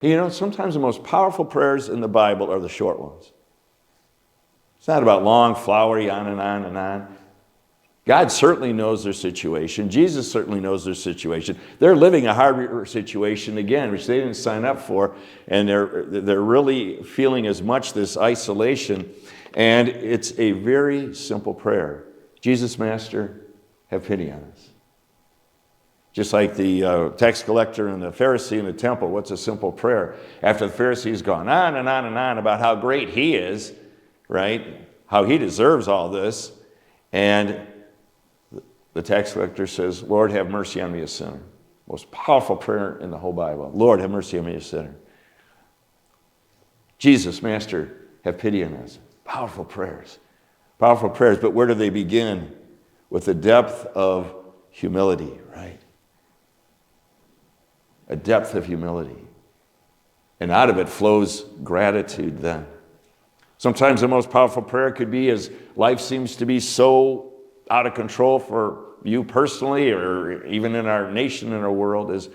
You know, sometimes the most powerful prayers in the Bible are the short ones. It's not about long, flowery, on and on and on. God certainly knows their situation. Jesus certainly knows their situation. They're living a hard situation again, which they didn't sign up for, and they're really feeling as much this isolation. And it's a very simple prayer. Jesus, Master, have pity on us. Just like the tax collector and the Pharisee in the temple, what's a simple prayer? After the Pharisee's gone on and on and on about how great he is, right? How he deserves all this. And the tax collector says, Lord, have mercy on me, a sinner. Most powerful prayer in the whole Bible. Lord, have mercy on me, a sinner. Jesus, Master, have pity on us. Powerful prayers. Powerful prayers. But where do they begin? With the depth of humility, right? A depth of humility. And out of it flows gratitude then. Sometimes the most powerful prayer could be as life seems to be so out of control for you personally or even in our nation and our world is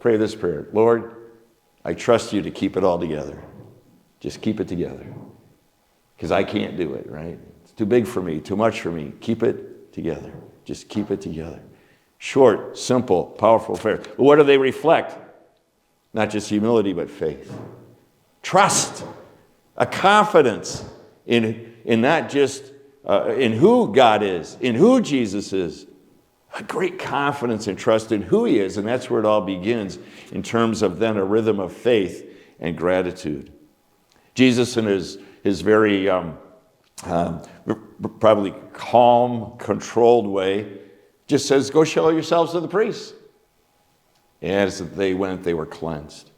pray this prayer. Lord, I trust you to keep it all together. Just keep it together. Because I can't do it, right? It's too big for me, too much for me. Keep it together. Just keep it together. Short, simple, powerful prayer. But what do they reflect? Not just humility, but faith. Trust. A confidence in not just in who God is, in who Jesus is. A great confidence and trust in who he is. And that's where it all begins in terms of then a rhythm of faith and gratitude. Jesus in his very probably calm, controlled way just says, go show yourselves to the priests. And as they went, they were cleansed.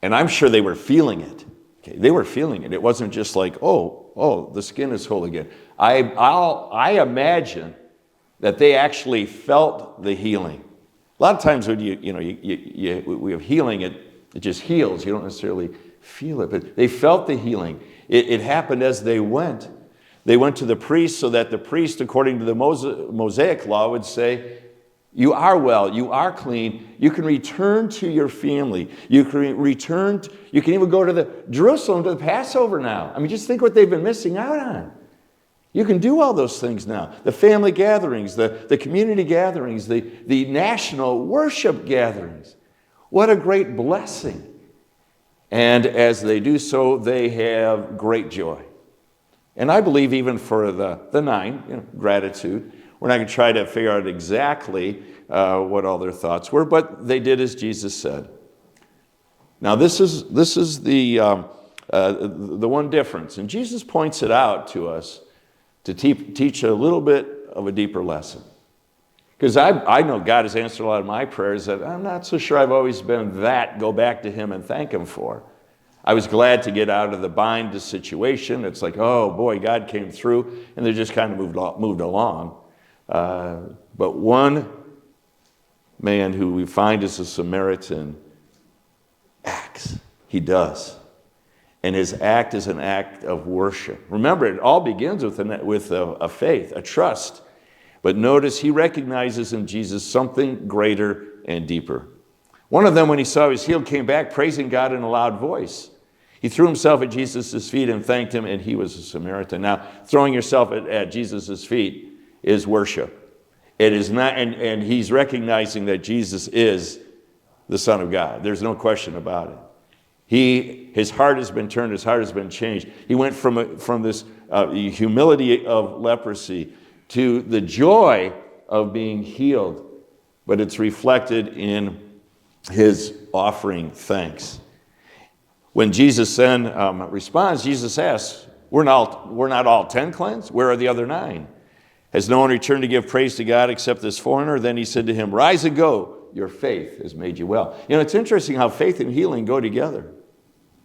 And I'm sure they were feeling it. Okay, they were feeling it. It wasn't just like, oh, the skin is whole again. I imagine that they actually felt the healing. A lot of times when we have healing, it just heals. You don't necessarily feel it, but they felt the healing. It happened as they went. They went to the priest so that the priest, according to the Mosaic law, would say, you are well, you are clean, you can return to your family. You can even go to Jerusalem to the Passover now. I mean, just think what they've been missing out on. You can do all those things now. The family gatherings, the community gatherings, the national worship gatherings. What a great blessing. And as they do so, they have great joy. And I believe even for the 9, gratitude, we're not going to try to figure out exactly what all their thoughts were, but they did as Jesus said. Now this is the one difference, and Jesus points it out to us to teach a little bit of a deeper lesson. Because I know God has answered a lot of my prayers that I'm not so sure I've always been go back to him and thank him for. I was glad to get out of the bind situation. It's like, oh boy, God came through, and they just kind of moved along. But one man who we find is a Samaritan acts. He does. And his act is an act of worship. Remember, it all begins with a faith, a trust. But notice he recognizes in Jesus something greater and deeper. One of them, when he saw he was healed, came back praising God in a loud voice. He threw himself at Jesus' feet and thanked him, and he was a Samaritan. Now, throwing yourself at Jesus' feet is worship. It is not, and he's recognizing that Jesus is the Son of God. There's no question about it. His heart has been turned, his heart has been changed. He went from this humility of leprosy to the joy of being healed, but it's reflected in his offering thanks. When Jesus then responds, Jesus asks, we're not all 10 cleansed? Where are the other 9? Has no one returned to give praise to God except this foreigner? Then he said to him, rise and go. Your faith has made you well. You know, it's interesting how faith and healing go together.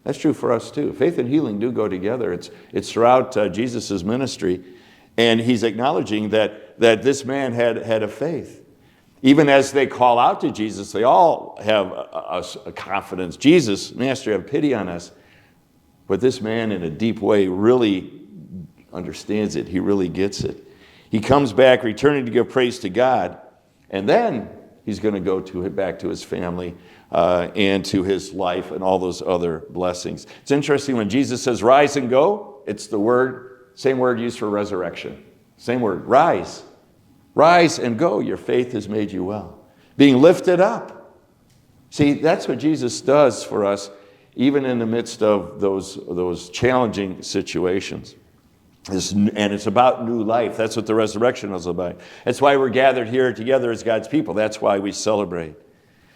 That's true for us too. Faith and healing do go together. It's throughout Jesus' ministry. And he's acknowledging that this man had a faith. Even as they call out to Jesus, they all have a confidence. Jesus, Master, have pity on us. But this man, in a deep way, really understands it. He really gets it. He comes back, returning to give praise to God. And then he's going to go back to his family and to his life and all those other blessings. It's interesting when Jesus says, rise and go, it's the same word used for resurrection. Same word, rise. Rise and go, your faith has made you well. Being lifted up. See, that's what Jesus does for us, even in the midst of those challenging situations. And it's about new life. That's what the resurrection is about. That's why we're gathered here together as God's people. That's why we celebrate.